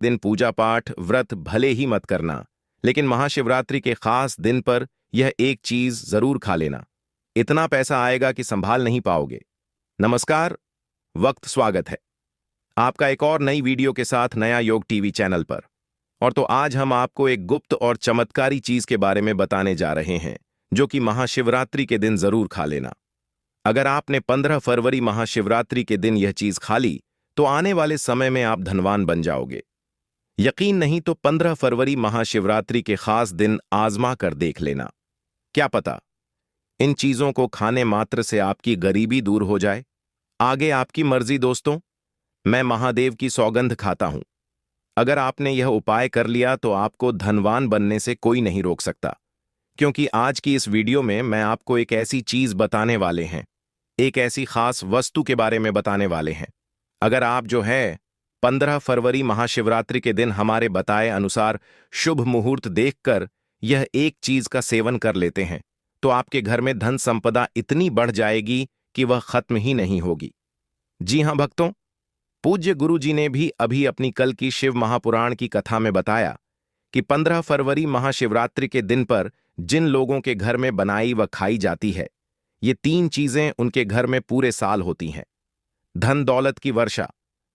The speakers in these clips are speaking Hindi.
दिन पूजा पाठ व्रत भले ही मत करना, लेकिन महाशिवरात्रि के खास दिन पर यह एक चीज जरूर खा लेना। इतना पैसा आएगा कि संभाल नहीं पाओगे। नमस्कार, वक्त स्वागत है आपका एक और नई वीडियो के साथ नया योग टीवी चैनल पर। और तो आज हम आपको एक गुप्त और चमत्कारी चीज के बारे में बताने जा रहे हैं, जो कि महाशिवरात्रि के दिन जरूर खा लेना। अगर आपने 15 फरवरी महाशिवरात्रि के दिन यह चीज खा ली तो आने वाले समय में आप धनवान बन जाओगे। यकीन नहीं तो 15 फरवरी महाशिवरात्रि के खास दिन आजमा कर देख लेना। क्या पता इन चीजों को खाने मात्र से आपकी गरीबी दूर हो जाए। आगे आपकी मर्जी दोस्तों, मैं महादेव की सौगंध खाता हूं। अगर आपने यह उपाय कर लिया तो आपको धनवान बनने से कोई नहीं रोक सकता, क्योंकि आज की इस वीडियो में मैं आपको एक ऐसी चीज बताने वाले हैं, एक ऐसी खास वस्तु के बारे में बताने वाले हैं। अगर आप जो है 15 फरवरी महाशिवरात्रि के दिन हमारे बताए अनुसार शुभ मुहूर्त देखकर यह एक चीज का सेवन कर लेते हैं तो आपके घर में धन संपदा इतनी बढ़ जाएगी कि वह खत्म ही नहीं होगी। जी हां भक्तों, पूज्य गुरु जी ने भी अभी अपनी कल की शिव महापुराण की कथा में बताया कि 15 फरवरी महाशिवरात्रि के दिन पर जिन लोगों के घर में बनाई व खाई जाती है, ये 3 चीजें उनके घर में पूरे साल होती हैं। धन दौलत की वर्षा।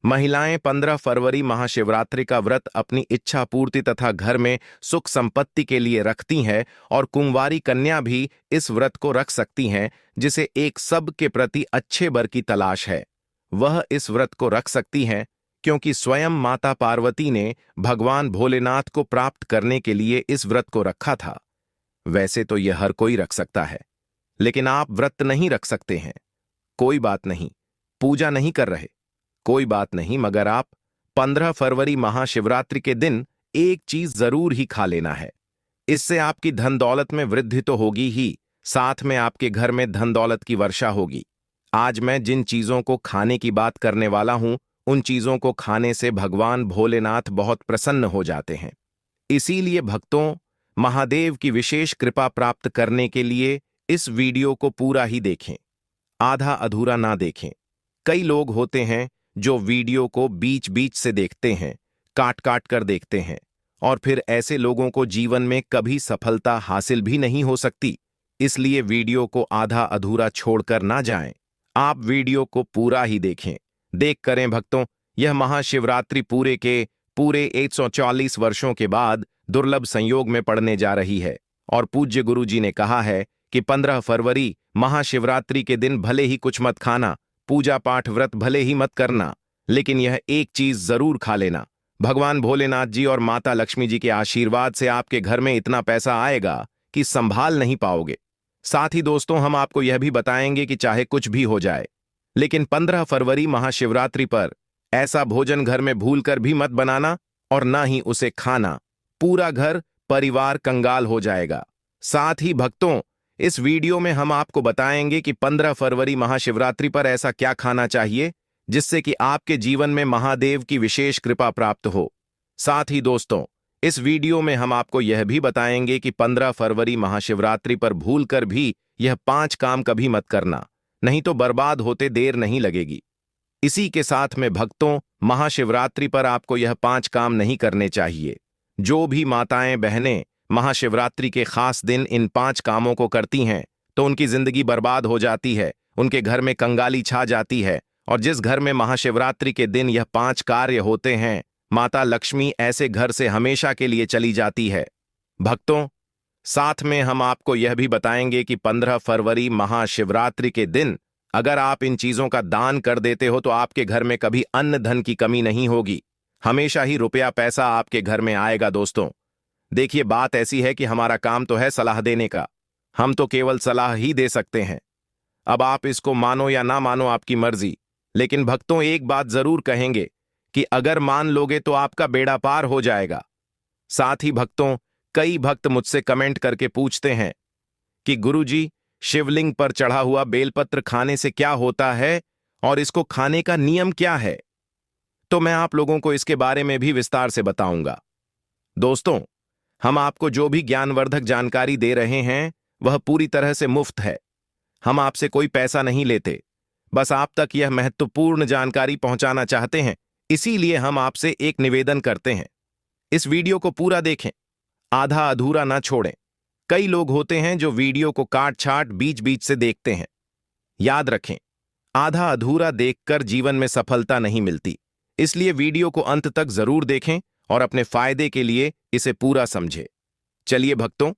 महिलाएं 15 फरवरी महाशिवरात्रि का व्रत अपनी इच्छा पूर्ति तथा घर में सुख संपत्ति के लिए रखती हैं, और कुंवारी कन्या भी इस व्रत को रख सकती हैं, जिसे एक सब के प्रति अच्छे वर की तलाश है। वह इस व्रत को रख सकती हैं क्योंकि स्वयं माता पार्वती ने भगवान भोलेनाथ को प्राप्त करने के लिए इस व्रत को रखा था। वैसे तो यह हर कोई रख सकता है, लेकिन आप व्रत नहीं रख सकते हैं। कोई बात नहीं, पूजा नहीं कर रहे, कोई बात नहीं, मगर आप 15 फरवरी महाशिवरात्रि के दिन एक चीज जरूर ही खा लेना है। इससे आपकी धन दौलत में वृद्धि तो होगी ही, साथ में आपके घर में धन दौलत की वर्षा होगी। आज मैं जिन चीजों को खाने की बात करने वाला हूं, उन चीजों को खाने से भगवान भोलेनाथ बहुत प्रसन्न हो जाते हैं। इसीलिए भक्तों, महादेव की विशेष कृपा प्राप्त करने के लिए इस वीडियो को पूरा ही देखें, आधा अधूरा ना देखें। कई लोग होते हैं जो वीडियो को बीच बीच से देखते हैं, काट काट कर देखते हैं, और फिर ऐसे लोगों को जीवन में कभी सफलता हासिल भी नहीं हो सकती। इसलिए वीडियो को आधा अधूरा छोड़कर ना जाएं, आप वीडियो को पूरा ही देखें। देख करें भक्तों, यह महाशिवरात्रि पूरे के पूरे 140 वर्षों के बाद दुर्लभ संयोग में पड़ने जा रही है, और पूज्य गुरु जी ने कहा है कि 15 फरवरी महाशिवरात्रि के दिन भले ही कुछ मत खाना, पूजा पाठ व्रत भले ही मत करना, लेकिन यह एक चीज जरूर खा लेना। भगवान भोलेनाथ जी और माता लक्ष्मी जी के आशीर्वाद से आपके घर में इतना पैसा आएगा कि संभाल नहीं पाओगे। साथ ही दोस्तों, हम आपको यह भी बताएंगे कि चाहे कुछ भी हो जाए, लेकिन 15 फरवरी महाशिवरात्रि पर ऐसा भोजन घर में भूलकर भी मत बनाना, और ना ही उसे खाना। पूरा घर परिवार कंगाल हो जाएगा। साथ ही भक्तों, इस वीडियो में हम आपको बताएंगे कि 15 फरवरी महाशिवरात्रि पर ऐसा क्या खाना चाहिए जिससे कि आपके जीवन में महादेव की विशेष कृपा प्राप्त हो। साथ ही दोस्तों, इस वीडियो में हम आपको यह भी बताएंगे कि 15 फरवरी महाशिवरात्रि पर भूलकर भी यह 5 काम कभी मत करना, नहीं तो बर्बाद होते देर नहीं लगेगी। इसी के साथ में भक्तों, महाशिवरात्रि पर आपको यह 5 काम नहीं करने चाहिए। जो भी माताएं बहनें महाशिवरात्रि के खास दिन इन 5 कामों को करती हैं तो उनकी जिंदगी बर्बाद हो जाती है, उनके घर में कंगाली छा जाती है, और जिस घर में महाशिवरात्रि के दिन यह 5 कार्य होते हैं, माता लक्ष्मी ऐसे घर से हमेशा के लिए चली जाती है। भक्तों, साथ में हम आपको यह भी बताएंगे कि 15 फरवरी महाशिवरात्रि के दिन अगर आप इन चीजों का दान कर देते हो तो आपके घर में कभी अन्न धन की कमी नहीं होगी, हमेशा ही रुपया पैसा आपके घर में आएगा। दोस्तों देखिए, बात ऐसी है कि हमारा काम तो है सलाह देने का, हम तो केवल सलाह ही दे सकते हैं। अब आप इसको मानो या ना मानो, आपकी मर्जी, लेकिन भक्तों एक बात जरूर कहेंगे कि अगर मान लोगे तो आपका बेड़ा पार हो जाएगा। साथ ही भक्तों, कई भक्त मुझसे कमेंट करके पूछते हैं कि गुरुजी, शिवलिंग पर चढ़ा हुआ बेलपत्र खाने से क्या होता है और इसको खाने का नियम क्या है। तो मैं आप लोगों को इसके बारे में भी विस्तार से बताऊंगा। दोस्तों, हम आपको जो भी ज्ञानवर्धक जानकारी दे रहे हैं वह पूरी तरह से मुफ्त है। हम आपसे कोई पैसा नहीं लेते, बस आप तक यह महत्वपूर्ण जानकारी पहुंचाना चाहते हैं, इसीलिए हम आपसे एक निवेदन करते हैं, इस वीडियो को पूरा देखें, आधा अधूरा ना छोड़ें। कई लोग होते हैं जो वीडियो को काट छाट बीच बीच से देखते हैं। याद रखें, आधा अधूरा देखकर जीवन में सफलता नहीं मिलती। इसलिए वीडियो को अंत तक जरूर देखें और अपने फायदे के लिए इसे पूरा समझें। चलिए भक्तों,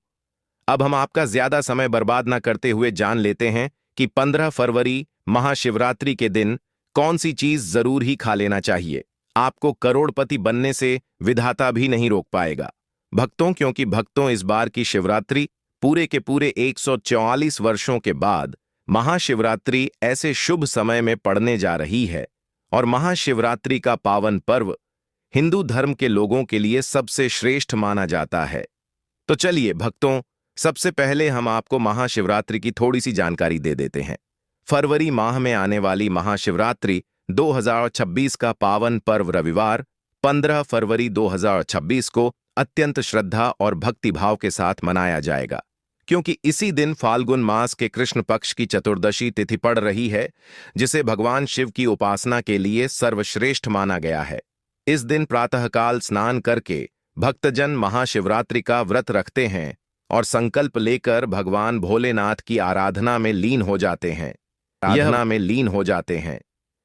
अब हम आपका ज्यादा समय बर्बाद ना करते हुए जान लेते हैं कि 15 फरवरी महाशिवरात्रि के दिन कौन सी चीज जरूर ही खा लेना चाहिए। आपको करोड़पति बनने से विधाता भी नहीं रोक पाएगा भक्तों, क्योंकि भक्तों इस बार की शिवरात्रि पूरे के पूरे 144 वर्षों के बाद महाशिवरात्रि ऐसे शुभ समय में पड़ने जा रही है। और महाशिवरात्रि का पावन पर्व हिंदू धर्म के लोगों के लिए सबसे श्रेष्ठ माना जाता है। तो चलिए भक्तों, सबसे पहले हम आपको महाशिवरात्रि की थोड़ी सी जानकारी दे देते हैं। फरवरी माह में आने वाली महाशिवरात्रि 2026 का पावन पर्व रविवार 15 फरवरी 2026 को अत्यंत श्रद्धा और भक्तिभाव के साथ मनाया जाएगा, क्योंकि इसी दिन फाल्गुन मास के कृष्ण पक्ष की चतुर्दशी तिथि पड़ रही है, जिसे भगवान शिव की उपासना के लिए सर्वश्रेष्ठ माना गया है। इस दिन प्रातःकाल स्नान करके भक्तजन महाशिवरात्रि का व्रत रखते हैं और संकल्प लेकर भगवान भोलेनाथ की आराधना में लीन हो जाते हैं।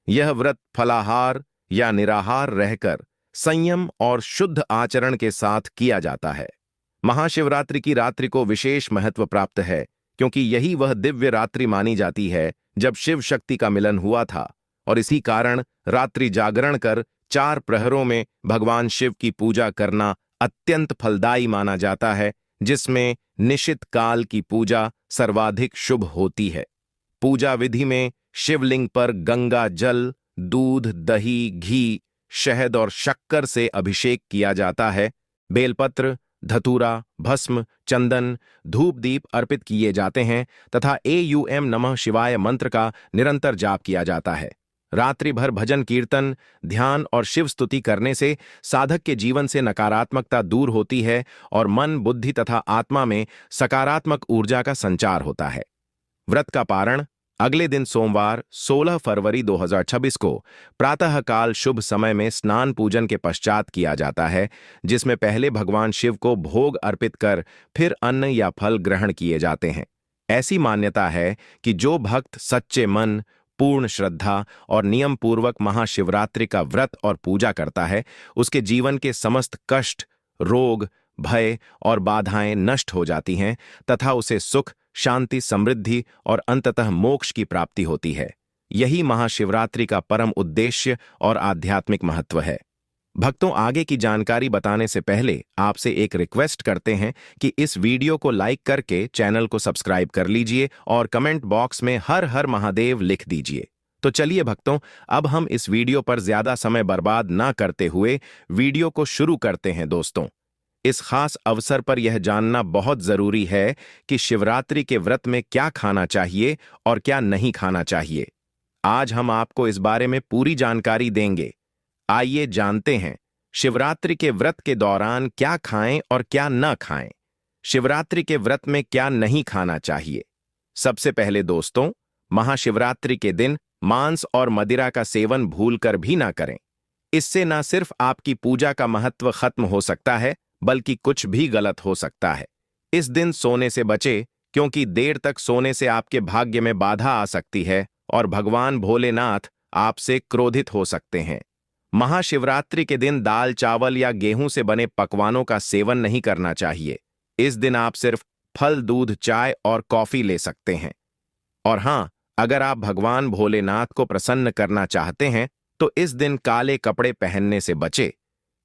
यह व्रत फलाहार या निराहार रहकर संयम और शुद्ध आचरण के साथ किया जाता है। महाशिवरात्रि की रात्रि को विशेष महत्व प्राप्त है, क्योंकि यही वह दिव्य रात्रि मानी जाती है जब शिव शक्ति का मिलन हुआ था। और इसी कारण रात्रि जागरण कर 4 प्रहरों में भगवान शिव की पूजा करना अत्यंत फलदायी माना जाता है, जिसमें निशित काल की पूजा सर्वाधिक शुभ होती है। पूजा विधि में शिवलिंग पर गंगा जल, दूध, दही, घी, शहद और शक्कर से अभिषेक किया जाता है। बेलपत्र, धतूरा, भस्म, चंदन, धूप दीप अर्पित किए जाते हैं तथा एयूएम नमः शिवाय मंत्र का निरंतर जाप किया जाता है। रात्रि भर भजन कीर्तन, ध्यान और शिव स्तुति करने से साधक के जीवन से नकारात्मकता दूर होती है और मन, बुद्धि तथा आत्मा में सकारात्मक ऊर्जा का संचार होता है। व्रत का पारण अगले दिन सोमवार 16 फरवरी 2026 को प्रातःकाल शुभ समय में स्नान पूजन के पश्चात किया जाता है, जिसमें पहले भगवान शिव को भोग अर्पित कर फिर अन्न या फल ग्रहण किए जाते हैं। ऐसी मान्यता है कि जो भक्त सच्चे मन, पूर्ण श्रद्धा और नियम पूर्वक महाशिवरात्रि का व्रत और पूजा करता है, उसके जीवन के समस्त कष्ट, रोग, भय और बाधाएं नष्ट हो जाती हैं तथा उसे सुख, शांति, समृद्धि और अंततः मोक्ष की प्राप्ति होती है। यही महाशिवरात्रि का परम उद्देश्य और आध्यात्मिक महत्व है। भक्तों, आगे की जानकारी बताने से पहले आपसे एक रिक्वेस्ट करते हैं कि इस वीडियो को लाइक करके चैनल को सब्सक्राइब कर लीजिए और कमेंट बॉक्स में हर हर महादेव लिख दीजिए। तो चलिए भक्तों, अब हम इस वीडियो पर ज्यादा समय बर्बाद ना करते हुए वीडियो को शुरू करते हैं। दोस्तों, इस खास अवसर पर यह जानना बहुत जरूरी है कि शिवरात्रि के व्रत में क्या खाना चाहिए और क्या नहीं खाना चाहिए। आज हम आपको इस बारे में पूरी जानकारी देंगे। आइए जानते हैं शिवरात्रि के व्रत के दौरान क्या खाएं और क्या न खाएं। शिवरात्रि के व्रत में क्या नहीं खाना चाहिए। सबसे पहले दोस्तों, महाशिवरात्रि के दिन मांस और मदिरा का सेवन भूलकर भी ना करें। इससे न सिर्फ आपकी पूजा का महत्व खत्म हो सकता है, बल्कि कुछ भी गलत हो सकता है। इस दिन सोने से बचे, क्योंकि देर तक सोने से आपके भाग्य में बाधा आ सकती है और भगवान भोलेनाथ आपसे क्रोधित हो सकते हैं। महाशिवरात्रि के दिन दाल, चावल या गेहूं से बने पकवानों का सेवन नहीं करना चाहिए। इस दिन आप सिर्फ फल, दूध, चाय और कॉफी ले सकते हैं। और हां, अगर आप भगवान भोलेनाथ को प्रसन्न करना चाहते हैं तो इस दिन काले कपड़े पहनने से बचे।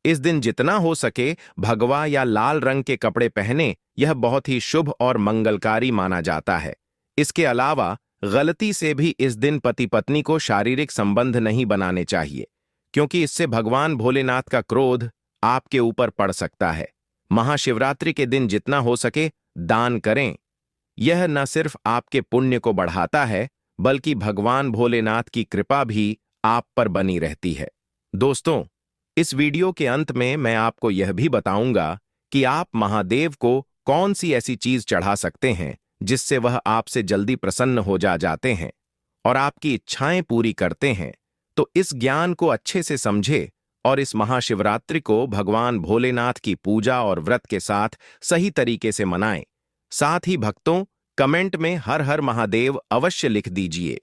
इस दिन जितना हो सके भगवा या लाल रंग के कपड़े पहने, यह बहुत ही शुभ और मंगलकारी माना जाता है। इसके अलावा गलती से भी इस दिन पति पत्नी को शारीरिक संबंध नहीं बनाने चाहिए, क्योंकि इससे भगवान भोलेनाथ का क्रोध आपके ऊपर पड़ सकता है। महाशिवरात्रि के दिन जितना हो सके दान करें। यह न सिर्फ आपके पुण्य को बढ़ाता है, बल्कि भगवान भोलेनाथ की कृपा भी आप पर बनी रहती है। दोस्तों, इस वीडियो के अंत में मैं आपको यह भी बताऊंगा कि आप महादेव को कौन सी ऐसी चीज चढ़ा सकते हैं जिससे वह आपसे जल्दी प्रसन्न हो जाते हैं और आपकी इच्छाएं पूरी करते हैं। तो इस ज्ञान को अच्छे से समझे और इस महाशिवरात्रि को भगवान भोलेनाथ की पूजा और व्रत के साथ सही तरीके से मनाएं। साथ ही भक्तों, कमेंट में हर हर महादेव अवश्य लिख दीजिए,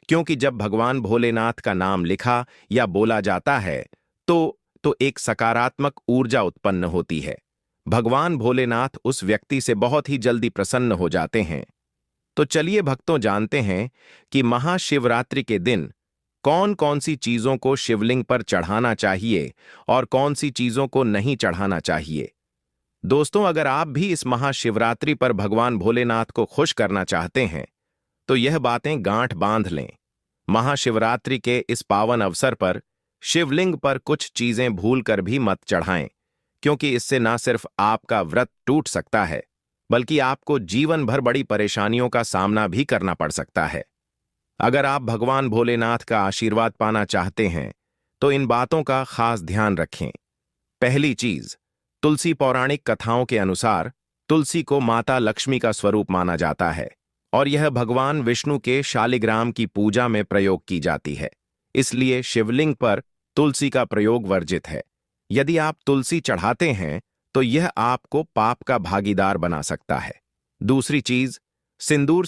क्योंकि जब भगवान भोलेनाथ का नाम लिखा या बोला जाता है तो एक सकारात्मक ऊर्जा उत्पन्न होती है। भगवान भोलेनाथ उस व्यक्ति से बहुत ही जल्दी प्रसन्न हो जाते हैं। तो चलिए भक्तों, जानते हैं कि महाशिवरात्रि के दिन कौन कौन सी चीजों को शिवलिंग पर चढ़ाना चाहिए और कौन सी चीजों को नहीं चढ़ाना चाहिए। दोस्तों, अगर आप भी इस महाशिवरात्रि पर भगवान भोलेनाथ को खुश करना चाहते हैं तो यह बातें गांठ बांध लें। महाशिवरात्रि के इस पावन अवसर पर शिवलिंग पर कुछ चीजें भूल कर भी मत चढ़ाएं, क्योंकि इससे न सिर्फ आपका व्रत टूट सकता है, बल्कि आपको जीवन भर बड़ी परेशानियों का सामना भी करना पड़ सकता है। अगर आप भगवान भोलेनाथ का आशीर्वाद पाना चाहते हैं तो इन बातों का खास ध्यान रखें। पहली चीज, तुलसी पौराणिक कथाओं के अनुसार तुलसी को माता लक्ष्मी का स्वरूप माना जाता है और यह भगवान विष्णु के शालिग्राम की पूजा में प्रयोग की जाती है। इसलिए शिवलिंग पर तुलसी का प्रयोग वर्जित है। यदि आप तुलसी चढ़ाते हैं तो यह आपको पाप का भागीदार बना सकता है। दूसरी चीज, सिंदूर